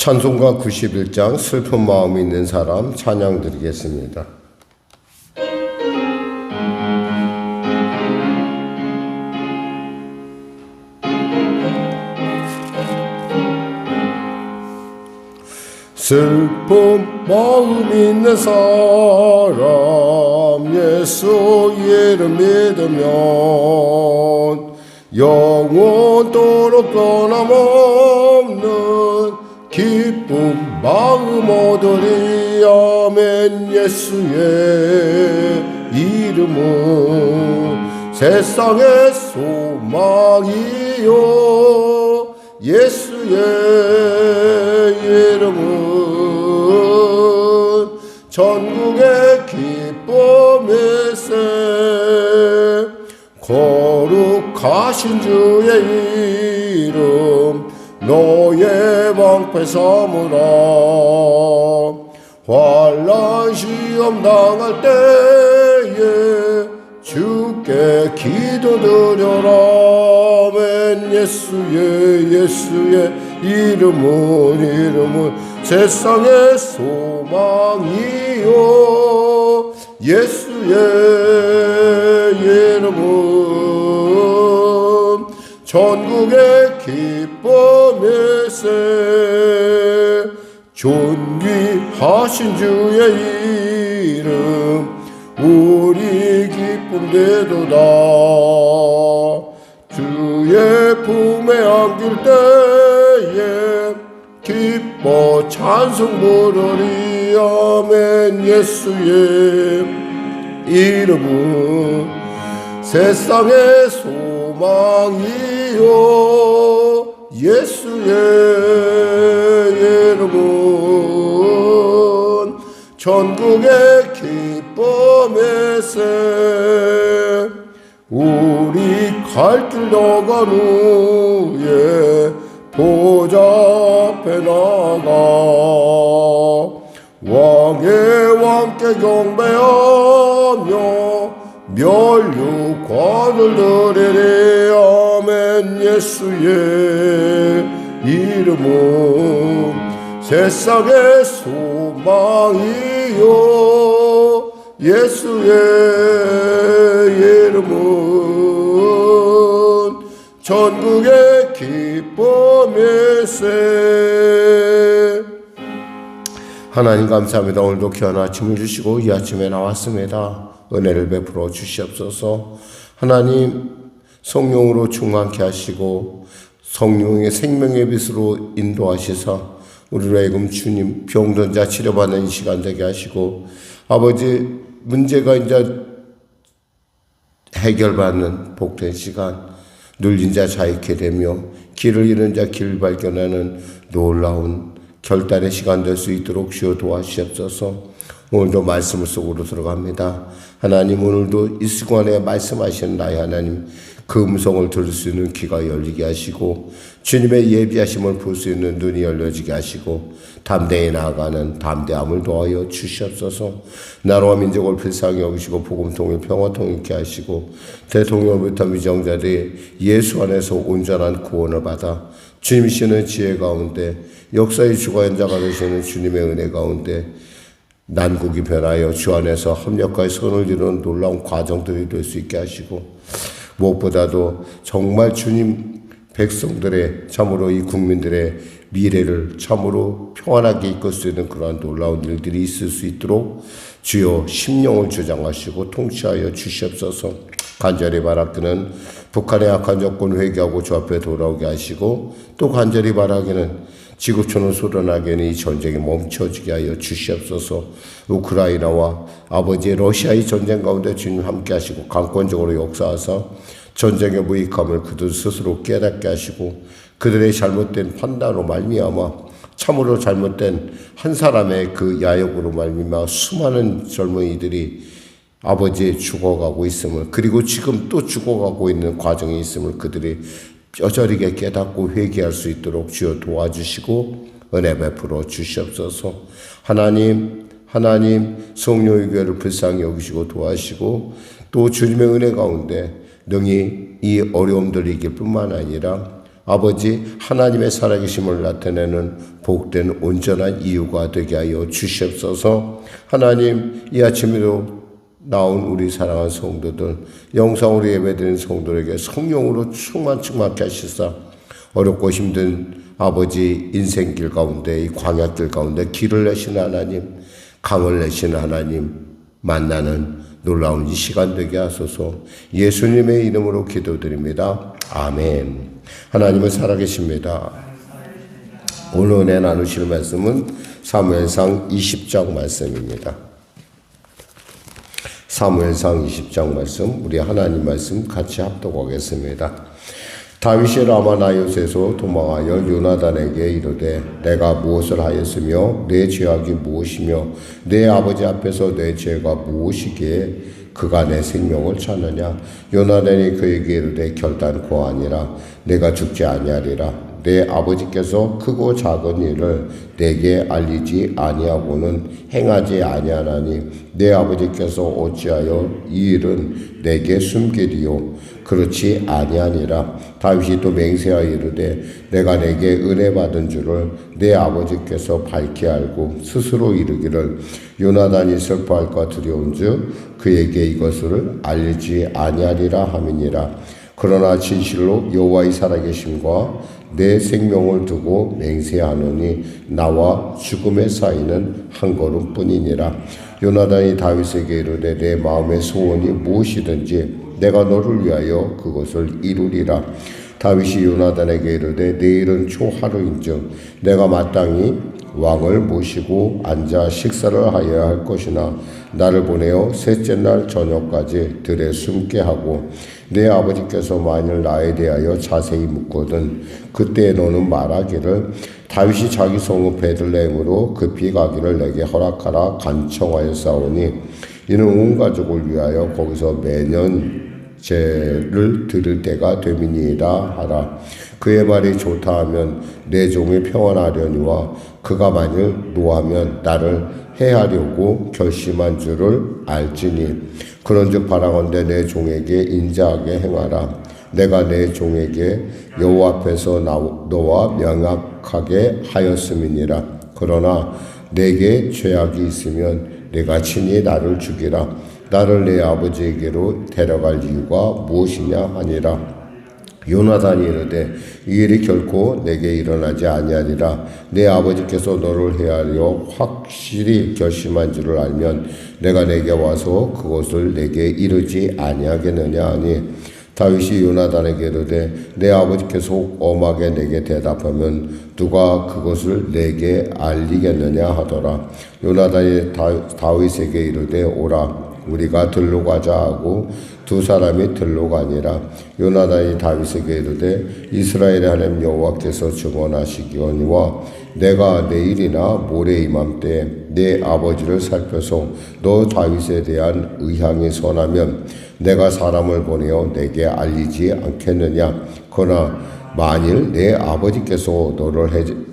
찬송가 91장 슬픈 마음이 있는 사람 찬양 드리겠습니다. 슬픈 마음 있는 사람 예수 이름 믿으면 영원토록 변함없는 기쁜 마음 얻으리. 아멘. 예수의 이름은 세상의 소망이요 예수의 이름은 전국의 기쁨일세. 거룩하신 주의 이름 너의 방패 삼으라. 환난 시험 당할 때에 주께 기도드려라. 아멘. 예수의 이름은 세상의 소망이요 예수의 이름은 전국의 기쁨일세. 존귀하신 주의 이름 우리 기쁨 되도다. 주의 품에 안길 때에 기뻐 찬송 부르리. 아멘. 예수의 이름은 세상의 소망이요 예수의 이름은 전국의 기쁨일세. 우리 갈 길 나간 후에 보좌 앞에 나가 왕의 왕께 경배하며 멸류관을 드리리. 아멘. 예수의 이름은 세상의 소망이요 예수의 이름은 전국의 기쁨일세. 하나님 감사합니다. 오늘도 귀한 아침을 주시고 이 아침에 나왔습니다. 은혜를 베풀어 주시옵소서. 하나님 성령으로 충만케 하시고 성령의 생명의 빛으로 인도하시사 우리로 하여금 주님 병든 자 치료받는 시간 되게 하시고 아버지 문제가 이제 해결받는 복된 시간, 눌린 자 자유케 되며 길을 잃은 자 길 발견하는 놀라운 결단의 시간 될 수 있도록 주여 도와주시옵소서. 오늘도 말씀을 속으로 들어갑니다. 하나님 오늘도 이 시간에 말씀하시는 나의 하나님 그 음성을 들을 수 있는 귀가 열리게 하시고 주님의 예비하심을 볼 수 있는 눈이 열려지게 하시고 담대히 나아가는 담대함을 도하여 주시옵소서. 나라와 민족을 불쌍히 여기시고 복음 통일 평화 통일케 하시고 대통령부터 미정자들이 예수 안에서 온전한 구원을 받아 주님이시는 지혜 가운데 역사의 주가 연자가 되시는 주님의 은혜 가운데 난국이 변하여 주 안에서 합력하여 선을 이루는 놀라운 과정들이 될 수 있게 하시고 무엇보다도 정말 주님 백성들의 참으로 이 국민들의 미래를 참으로 평안하게 이끌 수 있는 그러한 놀라운 일들이 있을 수 있도록 주여 심령을 주장하시고 통치하여 주시옵소서. 간절히 바라기는 북한의 악한 정권 회개하고 주 앞에 돌아오게 하시고 또 간절히 바라기는 지구촌을 소련하게 하는 이 전쟁이 멈춰지게 하여 주시옵소서. 우크라이나와 아버지의 러시아의 전쟁 가운데 주님 함께 하시고 강권적으로 역사하사 전쟁의 무익함을 그들 스스로 깨닫게 하시고 그들의 잘못된 판단으로 말미암아 참으로 잘못된 한 사람의 그 야욕으로 말미암아 수많은 젊은이들이 아버지의 죽어가고 있음을 그리고 지금 또 죽어가고 있는 과정이 있음을 그들이 뼈저리게 깨닫고 회개할 수 있도록 주여 도와주시고 은혜 베풀어 주시옵소서. 하나님 성령의 교회를 불쌍히 여기시고 도와주시고 또 주님의 은혜 가운데 능히 이 어려움들을 이길 뿐만 아니라 아버지 하나님의 살아계심을 나타내는 복된 온전한 이유가 되게 하여 주시옵소서. 하나님, 이 아침에도 나온 우리 사랑하는 성도들, 영상으로 예배드리는 성도들에게 성령으로 충만케 하시사 어렵고 힘든 아버지 인생길 가운데, 이 광야길 가운데 길을 내시는 하나님, 강을 내시는 하나님 만나는 놀라운 이 시간 되게 하소서. 예수님의 이름으로 기도드립니다. 아멘. 하나님은 살아계십니다. 오늘 은혜 나누실 말씀은 사무엘상 20장 말씀입니다. 사무엘상 20장 말씀, 우리 하나님 말씀 같이 합독하겠습니다. 다윗이 라마나요스에서 도망하여 요나단에게 이르되 내가 무엇을 하였으며 내 죄악이 무엇이며 내 아버지 앞에서 내 죄가 무엇이기에 그가 내 생명을 찾느냐. 요나단이 그에게 이르되 결단코 아니라 내가 죽지 아니하리라. 내 아버지께서 크고 작은 일을 내게 알리지 아니하고는 행하지 아니하나니 내 아버지께서 어찌하여 이 일은 내게 숨기리요. 그렇지 아니하니라. 다윗이 또 맹세하여 이르되 내가 내게 은혜 받은 줄을 내 아버지께서 밝히 알고 스스로 이르기를 요나단이 슬퍼할까 두려운즉 그에게 이것을 알리지 아니하리라 함이니라. 그러나 진실로 여호와의 살아계심과 내 생명을 두고 맹세하노니 나와 죽음의 사이는 한 걸음뿐이니라. 요나단이 다윗에게 이르되 내 마음의 소원이 무엇이든지 내가 너를 위하여 그것을 이루리라. 다윗이 요나단에게 이르되 내일은 초하루인즉 내가 마땅히 왕을 모시고 앉아 식사를 하여야 할 것이나 나를 보내어 셋째 날 저녁까지 들에 숨게 하고 내 아버지께서 만일 나에 대하여 자세히 묻거든 그때 너는 말하기를 다윗이 자기 성읍 베들레헴으로 급히 가기를 내게 허락하라 간청하였사오니 이는 온 가족을 위하여 거기서 매년 제를 드릴 때가 됨이니이다 하라. 그의 말이 좋다 하면 내 종이 평안하려니와 그가 만일 노하면 나를 해하려고 결심한 줄을 알지니 그런즉 바라건대 내 종에게 인자하게 행하라. 내가 내 종에게 여호와 앞에서 너와 명약하게 하였음이니라. 그러나 내게 죄악이 있으면 내가 친히 나를 죽이라. 나를 내 아버지에게로 데려갈 이유가 무엇이냐 하니라. 요나단이 이르되 이 일이 결코 내게 일어나지 아니하리라. 내 아버지께서 너를 해하려 확실히 결심한 줄을 알면 내가 내게 와서 그것을 내게 이르지 아니하겠느냐 하니 다윗이 요나단에게 이르되 내 아버지께서 엄하게 내게 대답하면 누가 그것을 내게 알리겠느냐 하더라. 요나단이 다윗에게 이르되 오라 우리가 들로 가자 하고 두 사람이 들로 가니라. 요나단이 다윗에게 이르되 이스라엘의 하나님 여호와께서 증언하시기거니와 내가 내일이나 모레 이맘때 내 아버지를 살펴서 너 다윗에 대한 의향이 선하면 내가 사람을 보내어 내게 알리지 않겠느냐. 그러나 만일 내 아버지께서 너를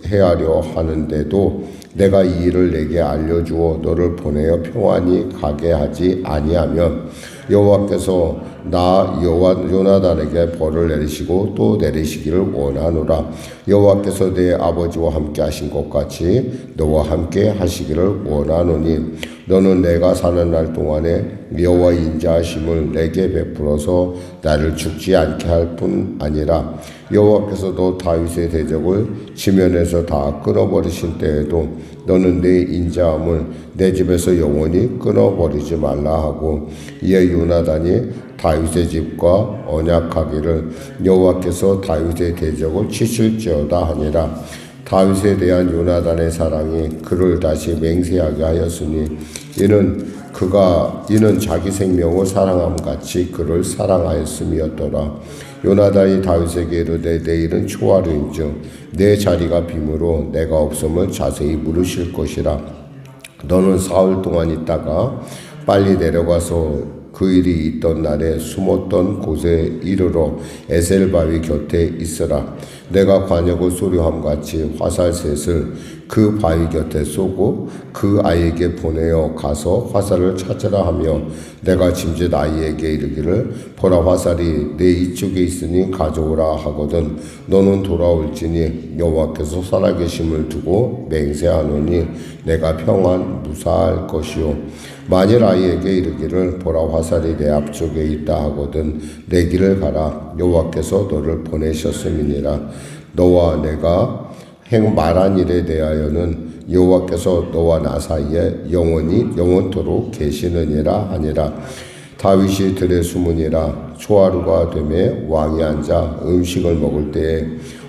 해하려 하는데도 내가 이 일을 내게 알려주어 너를 보내어 평안히 가게 하지 아니하면 여호와께서 나 요나단에게 벌을 내리시고 또 내리시기를 원하노라. 여호와께서 내 아버지와 함께 하신 것 같이 너와 함께 하시기를 원하노니 너는 내가 사는 날 동안에 여호와의 인자하심을 내게 베풀어서 나를 죽지 않게 할 뿐 아니라 여호와께서 너 다윗의 대적을 지면에서 다 끊어버리신 때에도 너는 내 인자함을 내 집에서 영원히 끊어버리지 말라 하고 이에 요나단이 다윗의 집과 언약하기를 여호와께서 다윗의 대적을 치실지어다 하니라. 다윗에 대한 요나단의 사랑이 그를 다시 맹세하게 하였으니 이는 자기 생명을 사랑함 같이 그를 사랑하였음이었더라. 요나단이 다윗에게 이르되 내일은 초하루인즉 내 자리가 빔으로 내가 없음을 자세히 물으실 것이라. 너는 사흘 동안 있다가 빨리 내려가서 그 일이 있던 날에 숨었던 곳에 이르러 에셀바위 곁에 있으라. 내가 관역을 소류함같이 화살셋을 그 바위 곁에 쏘고 그 아이에게 보내어 가서 화살을 찾으라 하며 내가 짐짓 아이에게 이르기를 보라 화살이 내 이쪽에 있으니 가져오라 하거든 너는 돌아올지니 여호와께서 살아계심을 두고 맹세하노니 내가 평안 무사할 것이요 만일 아이에게 이르기를 보라 화살이 내 앞쪽에 있다 하거든 내 길을 가라 여호와께서 너를 보내셨음이니라 너와 내가 말한 일에 대하여는 여호와께서 너와 나 사이에 영원토록 계시느니라 하니라. 다윗이 들에 숨으니라. 초하루가 되매 왕이 앉아 음식을 먹을 때에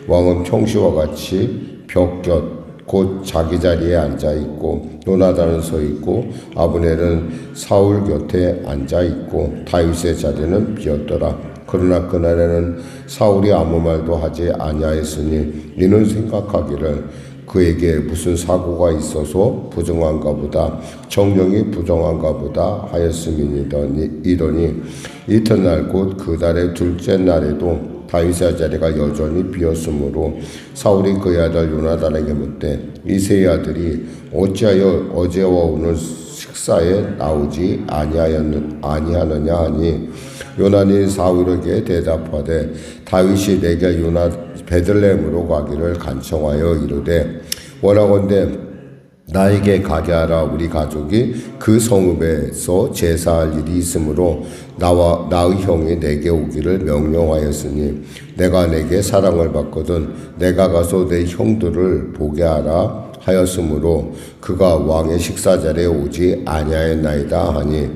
왕은 평시와 같이 벽곁 곧 자기 자리에 앉아 있고 요나단은 서 있고 아브넬은 사울 곁에 앉아 있고 다윗의 자리는 비었더라. 그러나 그날에는 사울이 아무 말도 하지 아니하였으니 이는 생각하기를 그에게 무슨 사고가 있어서 부정한가 보다 정령이 부정한가 보다 하였음이더니 이튿날 곧 그 달의 둘째 날에도 다윗의 자리가 여전히 비었으므로 사울이 그의 아들 요나단에게 묻되 이새의 아들이 어찌하여 어제와 오늘 식사에 나오지 아니하느냐 하니 요나단이 사울에게 대답하되 다윗이 내게 베들레헴으로 가기를 간청하여 이르되 원하건대 나에게 가게 하라. 우리 가족이 그 성읍에서 제사할 일이 있으므로 나와 나의 형이 내게 오기를 명령하였으니 내가 내게 사랑을 받거든 내가 가서 내 형들을 보게 하라 하였으므로 그가 왕의 식사 자리에 오지 아니하였나이다 하니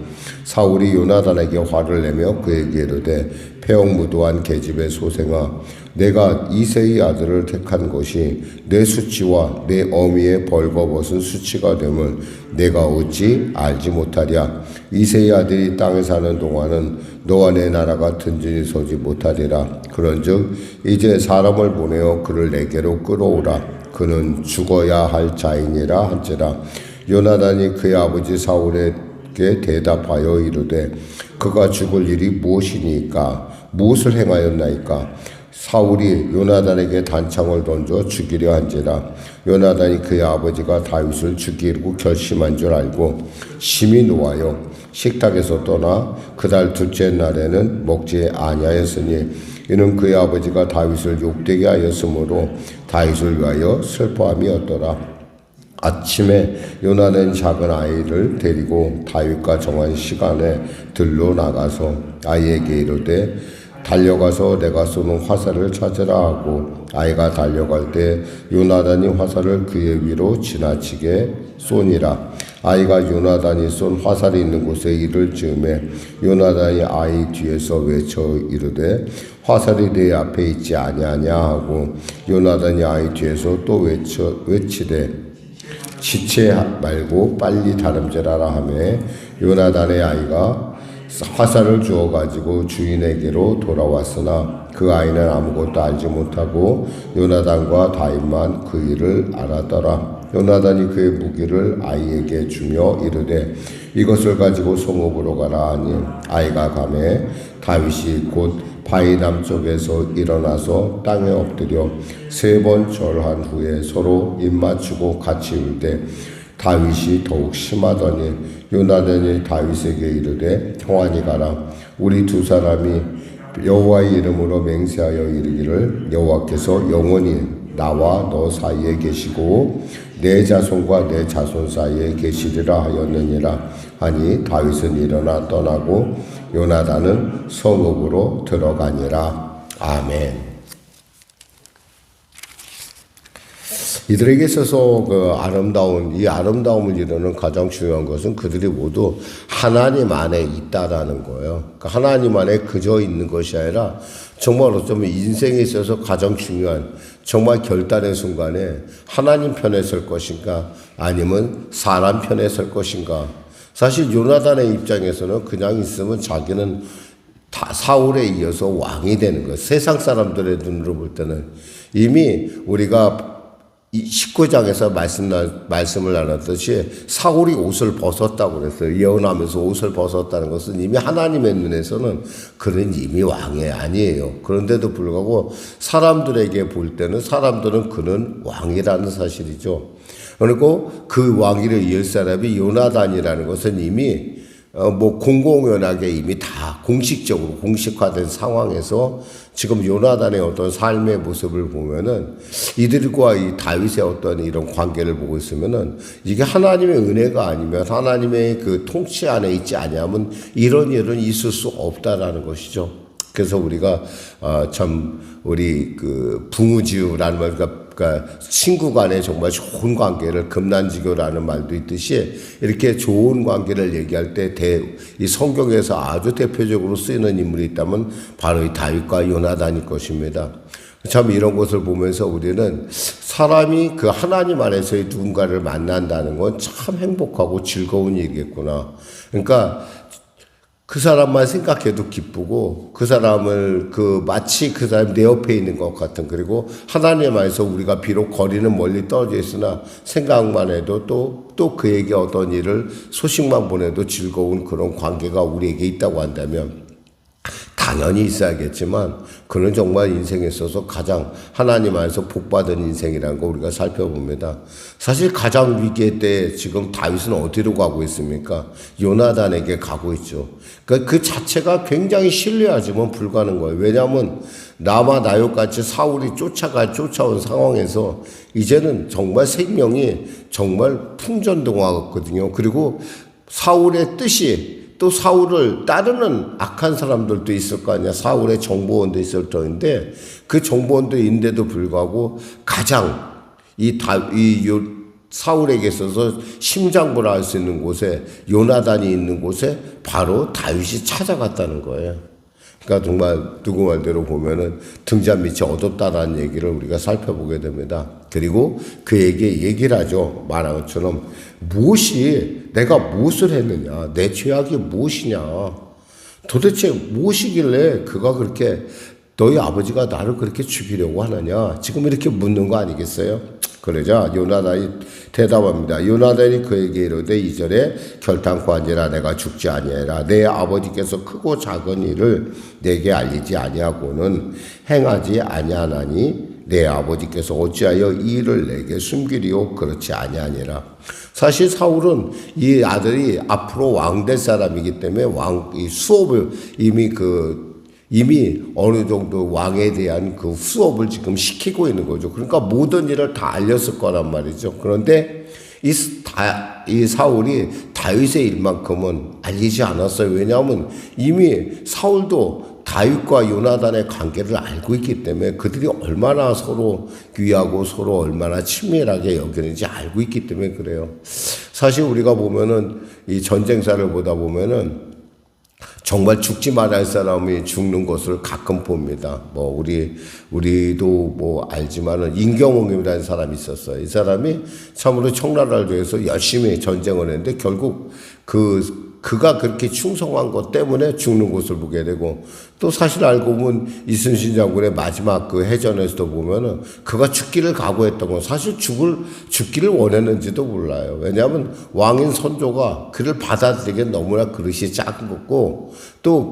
사울이 요나단에게 화를 내며 그에게 이르되 폐역무도한 계집의 소생아 내가 이새의 아들을 택한 것이 내 수치와 내 어미의 벌거벗은 수치가 됨을 내가 어찌 알지 못하랴. 이새의 아들이 땅에 사는 동안은 너와 내 나라가 든든히 서지 못하리라. 그런즉 이제 사람을 보내어 그를 내게로 끌어오라. 그는 죽어야 할 자이니라 한지라. 요나단이 그의 아버지 사울에게 대답하여 이르되 그가 죽을 일이 무엇이니까 무엇을 행하였나이까. 사울이 요나단에게 단창을 던져 죽이려 한지라. 요나단이 그의 아버지가 다윗을 죽이려고 결심한 줄 알고 심히 노하여 식탁에서 떠나 그달 둘째 날에는 먹지 아니하였으니 이는 그의 아버지가 다윗을 욕되게 하였으므로 다윗을 위하여 슬퍼함이었더라. 아침에 요나단은 작은 아이를 데리고 다윗과 정한 시간에 들로 나가서 아이에게 이르되 달려가서 내가 쏘는 화살을 찾으라 하고 아이가 달려갈 때 요나단이 화살을 그의 위로 지나치게 쏘니라. 아이가 요나단이 쏜 화살이 있는 곳에 이를 즈음에 요나단이 아이 뒤에서 외쳐 이르되 화살이 내 앞에 있지 아니하냐 하고 요나단이 아이 뒤에서 또 외치되 지체 말고 빨리 다름질하라 하매 요나단의 아이가 화살을 주어 가지고 주인에게로 돌아왔으나 그 아이는 아무것도 알지 못하고 요나단과 다윗만 그 일을 알았더라. 요나단이 그의 무기를 아이에게 주며 이르되 이것을 가지고 성읍으로 가라 하니 아이가 가매 다윗이 곧 바위 남쪽에서 일어나서 땅에 엎드려 3번 절한 후에 서로 입맞추고 같이 울되 다윗이 더욱 심하더니 요나단이 다윗에게 이르되 형아니 가라. 우리 두 사람이 여호와의 이름으로 맹세하여 이르기를 여호와께서 영원히 나와 너 사이에 계시고 내 자손과 내 자손 사이에 계시리라 하였느니라 하니 다윗은 일어나 떠나고 요나단은 성읍으로 들어가니라. 아멘. 이들에게 있어서 이 아름다움을 이루는 가장 중요한 것은 그들이 모두 하나님 안에 있다라는 거예요. 그러니까 하나님 안에 그저 있는 것이 아니라 정말 어쩌면 인생에 있어서 가장 중요한 정말 결단의 순간에 하나님 편에 설 것인가 아니면 사람 편에 설 것인가. 사실 요나단의 입장에서는 그냥 있으면 자기는 다 사울에 이어서 왕이 되는 거예요. 세상 사람들의 눈으로 볼 때는 이미 우리가 이 19장에서 말씀을 나눴듯이 사울이 옷을 벗었다고 그랬어요. 예언하면서 옷을 벗었다는 것은 이미 하나님의 눈에서는 그는 이미 왕이 아니에요. 그런데도 불구하고 사람들에게 볼 때는 사람들은 그는 왕이라는 사실이죠. 그리고 그 왕위를 이을 사람이 요나단이라는 것은 이미 공공연하게 이미 다 공식적으로 공식화된 상황에서 지금 요나단의 어떤 삶의 모습을 보면은 이들과 이 다윗의 어떤 이런 관계를 보고 있으면은 이게 하나님의 은혜가 아니면 하나님의 그 통치 안에 있지 아니하면 이런 일은 있을 수 없다라는 것이죠. 그래서 우리가 참 우리 그 부무지우라는 말, 그러니까 친구 간에 정말 좋은 관계를 금난지교라는 말도 있듯이 이렇게 좋은 관계를 얘기할 때 이 성경에서 아주 대표적으로 쓰이는 인물이 있다면 바로 이 다윗과 요나단일 것입니다. 참 이런 것을 보면서 우리는 사람이 그 하나님 안에서의 누군가를 만난다는 건 참 행복하고 즐거운 일이겠구나. 그러니까 그 사람만 생각해도 기쁘고 그 사람을 마치 그 사람이 내 옆에 있는 것 같은, 그리고 하나님 안에서 우리가 비록 거리는 멀리 떨어져 있으나 생각만 해도 또 그에게 어떤 일을 소식만 보내도 즐거운 그런 관계가 우리에게 있다고 한다면 당연히 있어야겠지만 그는 정말 인생에 있어서 가장 하나님 안에서 복받은 인생이라는 거 우리가 살펴봅니다. 사실 가장 위기의 때 지금 다윗은 어디로 가고 있습니까? 요나단에게 가고 있죠. 그러니까 그 자체가 굉장히 신뢰하지만 불가능한 거예요. 왜냐하면 나와 나요같이 사울이 쫓아온 상황에서 이제는 정말 생명이 정말 풍전등화거든요. 그리고 사울의 뜻이 또 사울을 따르는 악한 사람들도 있을 거 아니야. 사울의 정보원도 있을 터인데 그 정보원들인데도 불구하고 가장 사울에게 있어서 심장부라 할 수 있는 곳에 요나단이 있는 곳에 바로 다윗이 찾아갔다는 거예요. 그러니까 정말 누구 말대로 보면은 등잔 밑이 어둡다라는 얘기를 우리가 살펴보게 됩니다. 그리고 그에게 얘기를 하죠. 말한 것처럼 내가 무엇을 했느냐, 내 죄악이 무엇이냐, 도대체 무엇이길래 그가 그렇게 너희 아버지가 나를 그렇게 죽이려고 하느냐, 지금 이렇게 묻는 거 아니겠어요? 그러자 요나단이 대답합니다. 요나단이 그에게 이르되 2절에 결단코 아니라 내가 죽지 아니하라. 내 아버지께서 크고 작은 일을 내게 알리지 아니하고는 행하지 아니하나니 내 아버지께서 어찌하여 이 일을 내게 숨기리요? 그렇지 아니하니라. 사실 사울은 이 아들이 앞으로 왕 될 사람이기 때문에 이 수업을 이미 어느 정도 왕에 대한 그 수업을 지금 시키고 있는 거죠. 그러니까 모든 일을 다 알렸을 거란 말이죠. 그런데 이 사울이 다윗의 일만큼은 알리지 않았어요. 왜냐하면 이미 사울도 다윗과 요나단의 관계를 알고 있기 때문에 그들이 얼마나 서로 귀하고 서로 얼마나 친밀하게 여기는지 알고 있기 때문에 그래요. 사실 우리가 보면은 이 전쟁사를 보다 보면은 정말 죽지 말아야 할 사람이 죽는 것을 가끔 봅니다. 우리도 알지만은 임경옥이라는 사람이 있었어요. 이 사람이 참으로 청나라를 위해서 열심히 전쟁을 했는데 결국 그가 그렇게 충성한 것 때문에 죽는 것을 보게 되고, 또 사실 알고 보면 이순신 장군의 마지막 그 해전에서도 보면은 그가 죽기를 각오했던 건 사실 죽기를 원했는지도 몰라요. 왜냐하면 왕인 선조가 그를 받아들이기엔 너무나 그릇이 작은 거고, 또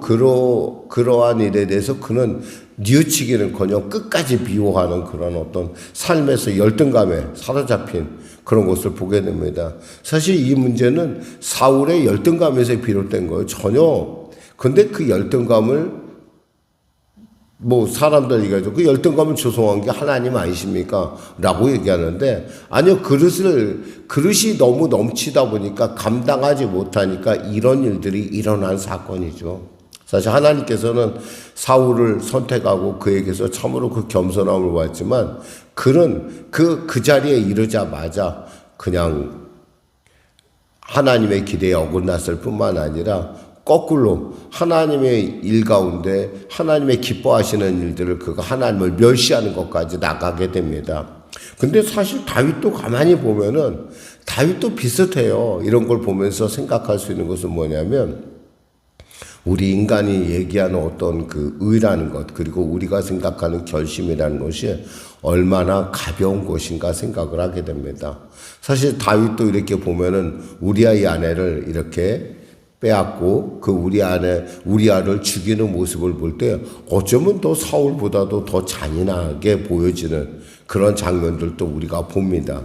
그러한 일에 대해서 그는 뉘우치기는커녕 끝까지 미워하는 그런 어떤 삶에서 열등감에 사로잡힌 그런 것을 보게 됩니다. 사실 이 문제는 사울의 열등감에서 비롯된 거예요. 전혀. 근데 그 열등감을 사람들 얘기하죠. 그 열등감을 조성한 게 하나님 아니십니까? 라고 얘기하는데, 아니요, 그릇이 너무 넘치다 보니까 감당하지 못하니까 이런 일들이 일어난 사건이죠. 사실 하나님께서는 사울을 선택하고 그에게서 참으로 그 겸손함을 보았지만 그는 그 자리에 이르자마자 그냥 하나님의 기대에 어긋났을 뿐만 아니라 거꾸로 하나님의 일 가운데 하나님의 기뻐하시는 일들을 그가 하나님을 멸시하는 것까지 나가게 됩니다. 근데 사실 다윗도 가만히 보면은 다윗도 비슷해요. 이런 걸 보면서 생각할 수 있는 것은 뭐냐면 우리 인간이 얘기하는 어떤 그 의라는 것, 그리고 우리가 생각하는 결심이라는 것이 얼마나 가벼운 것인가 생각을 하게 됩니다. 사실 다윗도 이렇게 보면은 우리아의 아내를 이렇게 빼앗고 그 우리아를 죽이는 모습을 볼 때 어쩌면 더 사울보다도 더 잔인하게 보여지는 그런 장면들도 우리가 봅니다.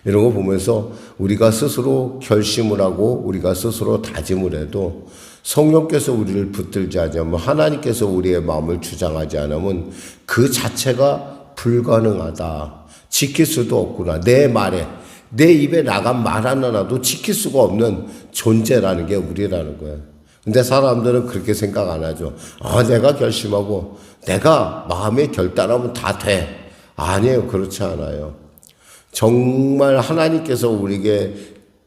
이런 거 보면서 우리가 스스로 결심을 하고 우리가 스스로 다짐을 해도 성령께서 우리를 붙들지 않으면, 하나님께서 우리의 마음을 주장하지 않으면 그 자체가 불가능하다. 지킬 수도 없구나. 내 말에, 내 입에 나간 말 하나라도 지킬 수가 없는 존재라는 게 우리라는 거예요. 근데 사람들은 그렇게 생각 안 하죠. 내가 결심하고 내가 마음에 결단하면 다 돼. 아니에요. 그렇지 않아요. 정말 하나님께서 우리에게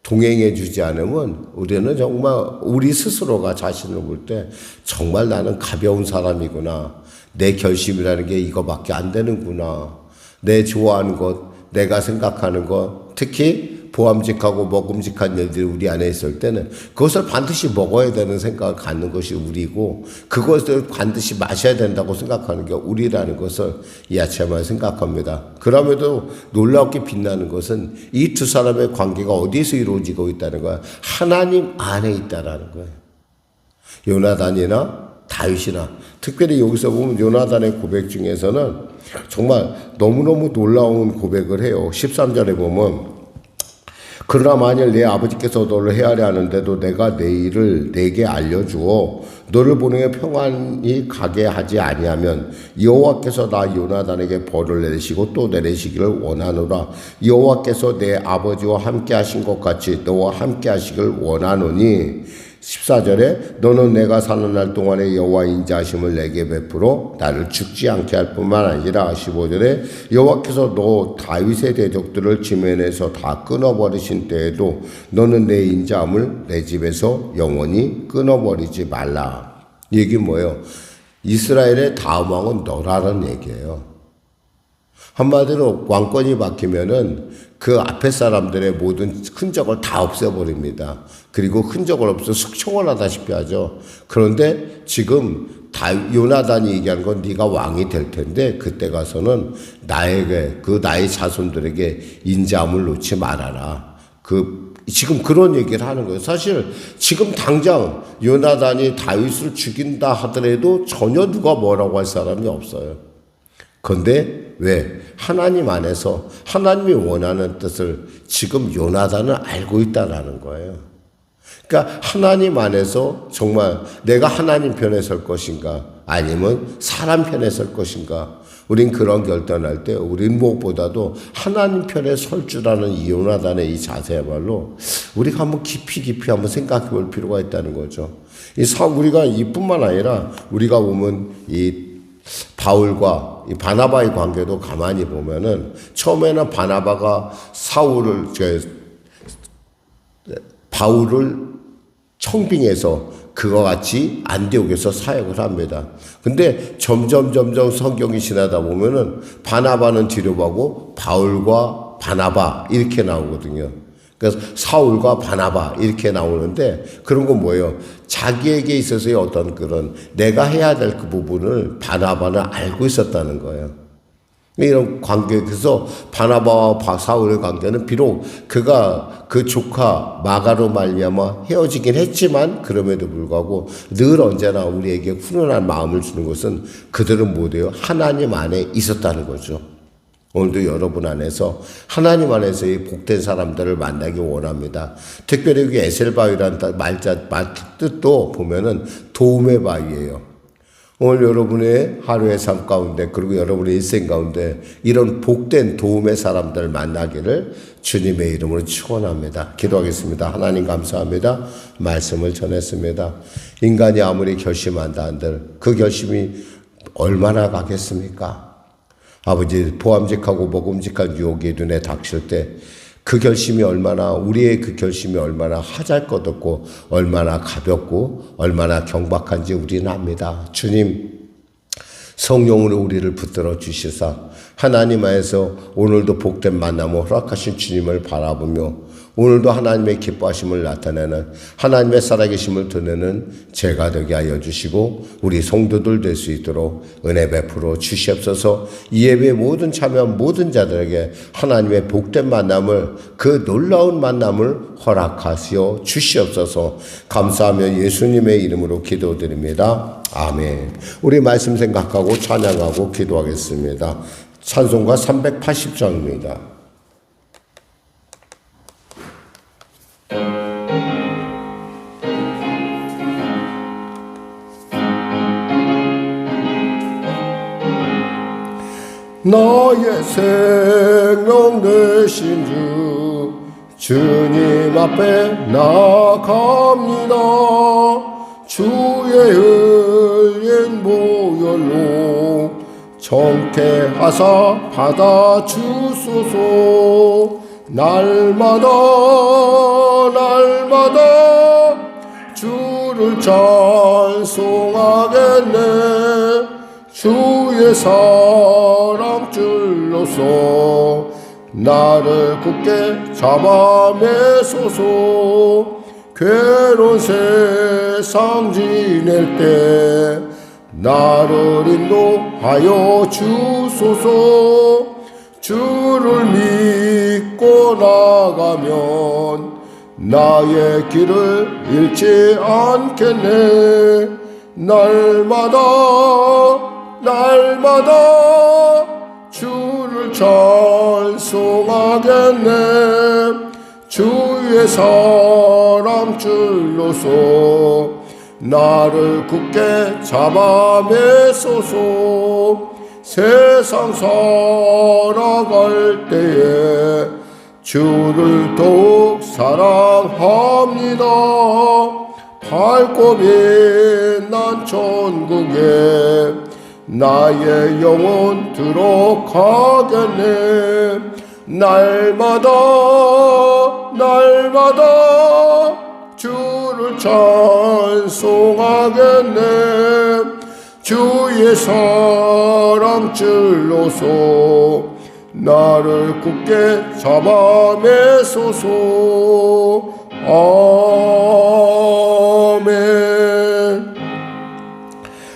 동행해 주지 않으면 우리는 정말 우리 스스로가 자신을 볼 때 정말 나는 가벼운 사람이구나. 내 결심이라는 게 이거밖에 안 되는구나. 내 좋아하는 것, 내가 생각하는 것, 특히 보암직하고 먹음직한 일들이 우리 안에 있을 때는 그것을 반드시 먹어야 되는 생각을 갖는 것이 우리고, 그것을 반드시 마셔야 된다고 생각하는 게 우리라는 것을 이하체만 생각합니다. 그럼에도 놀랍게 빛나는 것은 이 두 사람의 관계가 어디서 이루어지고 있다는 거야. 하나님 안에 있다라는 거예요. 요나단이나 다윗이나, 특별히 여기서 보면 요나단의 고백 중에서는 정말 너무너무 놀라운 고백을 해요. 13절에 보면, 그러나 만일 내 아버지께서 너를 헤아려 하는데도 내가 내 일을 내게 알려주어 너를 보내어 평안히 가게 하지 아니하면 여호와께서 나 요나단에게 벌을 내리시고 또 내리시기를 원하노라. 여호와께서 내 아버지와 함께 하신 것 같이 너와 함께 하시길 원하노니. 14절에 너는 내가 사는 날 동안에 여호와 인자하심을 내게 베풀어 나를 죽지 않게 할 뿐만 아니라. 15절에 여호와께서 너 다윗의 대적들을 지면에서 다 끊어버리신 때에도 너는 내 인자함을 내 집에서 영원히 끊어버리지 말라. 이 얘기 뭐예요? 이스라엘의 다음 왕은 너라는 얘기예요. 한마디로 왕권이 바뀌면은 그 앞에 사람들의 모든 흔적을 다 없애버립니다. 그리고 흔적을 없어 숙청을 하다시피 하죠. 그런데 지금 요나단이 얘기하는 건 네가 왕이 될 텐데 그때 가서는 나에게, 나의 자손들에게 인자함을 놓지 말아라. 지금 그런 얘기를 하는 거예요. 사실 지금 당장 요나단이 다윗을 죽인다 하더라도 전혀 누가 뭐라고 할 사람이 없어요. 그런데 왜? 하나님 안에서 하나님이 원하는 뜻을 지금 요나단은 알고 있다라는 거예요. 그러니까 하나님 안에서 정말 내가 하나님 편에 설 것인가 아니면 사람 편에 설 것인가, 우린 그런 결단할 때 우린 무엇보다도 하나님 편에 설 줄 아는 이 요나단의 이 자세야말로 우리가 한번 깊이 한번 생각해 볼 필요가 있다는 거죠. 우리가 이뿐만 아니라 우리가 보면 이 바울과 이 바나바의 관계도 가만히 보면은 처음에는 바나바가 바울을 청빙해서 그와 같이 안디옥에서 사역을 합니다. 근데 점점 성경이 지나다 보면은 바나바는 뒤로 가고 바울과 바나바 이렇게 나오거든요. 그래서 사울과 바나바 이렇게 나오는데 그런 건 뭐예요? 자기에게 있어서의 어떤 그런 내가 해야 될 그 부분을 바나바는 알고 있었다는 거예요. 이런 관계, 그래서 바나바와 사울의 관계는 비록 그가 그 조카 마가로 말미암아 헤어지긴 했지만 그럼에도 불구하고 늘 언제나 우리에게 훈훈한 마음을 주는 것은 그들은 뭐예요? 하나님 안에 있었다는 거죠. 오늘도 여러분 안에서 하나님 안에서의 복된 사람들을 만나기 원합니다. 특별히 여기 에셀바위라는 말 뜻도 보면은 도움의 바위예요. 오늘 여러분의 하루의 삶 가운데 그리고 여러분의 인생 가운데 이런 복된 도움의 사람들을 만나기를 주님의 이름으로 축원합니다. 기도하겠습니다. 하나님 감사합니다. 말씀을 전했습니다. 인간이 아무리 결심한다 한들 그 결심이 얼마나 가겠습니까? 아버지, 보암직하고 먹음직한 유혹이 눈에 닥칠 때 그 결심이 얼마나, 우리의 그 결심이 얼마나 하잘것없고 얼마나 가볍고 얼마나 경박한지 우리는 압니다. 주님, 성령으로 우리를 붙들어 주시사 하나님 안에서 오늘도 복된 만남을 허락하신 주님을 바라보며 오늘도 하나님의 기뻐하심을 나타내는 하나님의 살아계심을 드러내는 제가 되게 하여 주시고 우리 성도들 될 수 있도록 은혜 베풀어 주시옵소서. 이 예배에 모든 참여한 모든 자들에게 하나님의 복된 만남을 그 놀라운 만남을 허락하시어 주시옵소서. 감사하며 예수님의 이름으로 기도드립니다. 아멘. 우리 말씀 생각하고 찬양하고 기도하겠습니다. 찬송가 380장입니다. 나의 생명 되신 주님 앞에 나아갑니다. 주의 흘린 보혈로 정케하사 받아주소서. 날마다 주를 찬송하겠네. 주의 사랑 줄로서 나를 굳게 잡아 매소서. 괴로운 세상 지낼 때 나를 인도하여 주소서. 주를 믿고 나가면 나의 길을 잃지 않겠네. 날마다 주를 찬송하겠네. 주의 사랑 줄로서 나를 굳게 잡아 매소서. 세상 살아갈 때에 주를 더욱 사랑합니다. 밝고 빛난 천국에 나의 영혼 들어가겠네. 날마다 주를 찬송하겠네. 주의 사랑 줄로서 나를 굳게 잡아 매소서. 아멘.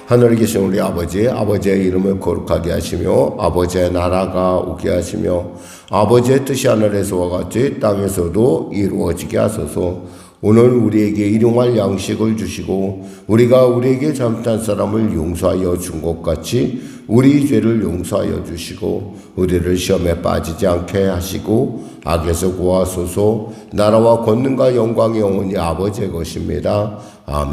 하늘에 계신 우리 아버지의 이름을 거룩하게 하시며 아버지의 나라가 오게 하시며 아버지의 뜻이 하늘에서와 같이 땅에서도 이루어지게 하소서. 오늘 우리에게 일용할 양식을 주시고 우리가 우리에게 잘못한 사람을 용서하여 준 것 같이 우리 죄를 용서하여 주시고 우리를 시험에 빠지지 않게 하시고 악에서 구하소서. 나라와 권능과 영광이 영원히 아버지의 것입니다. 아멘.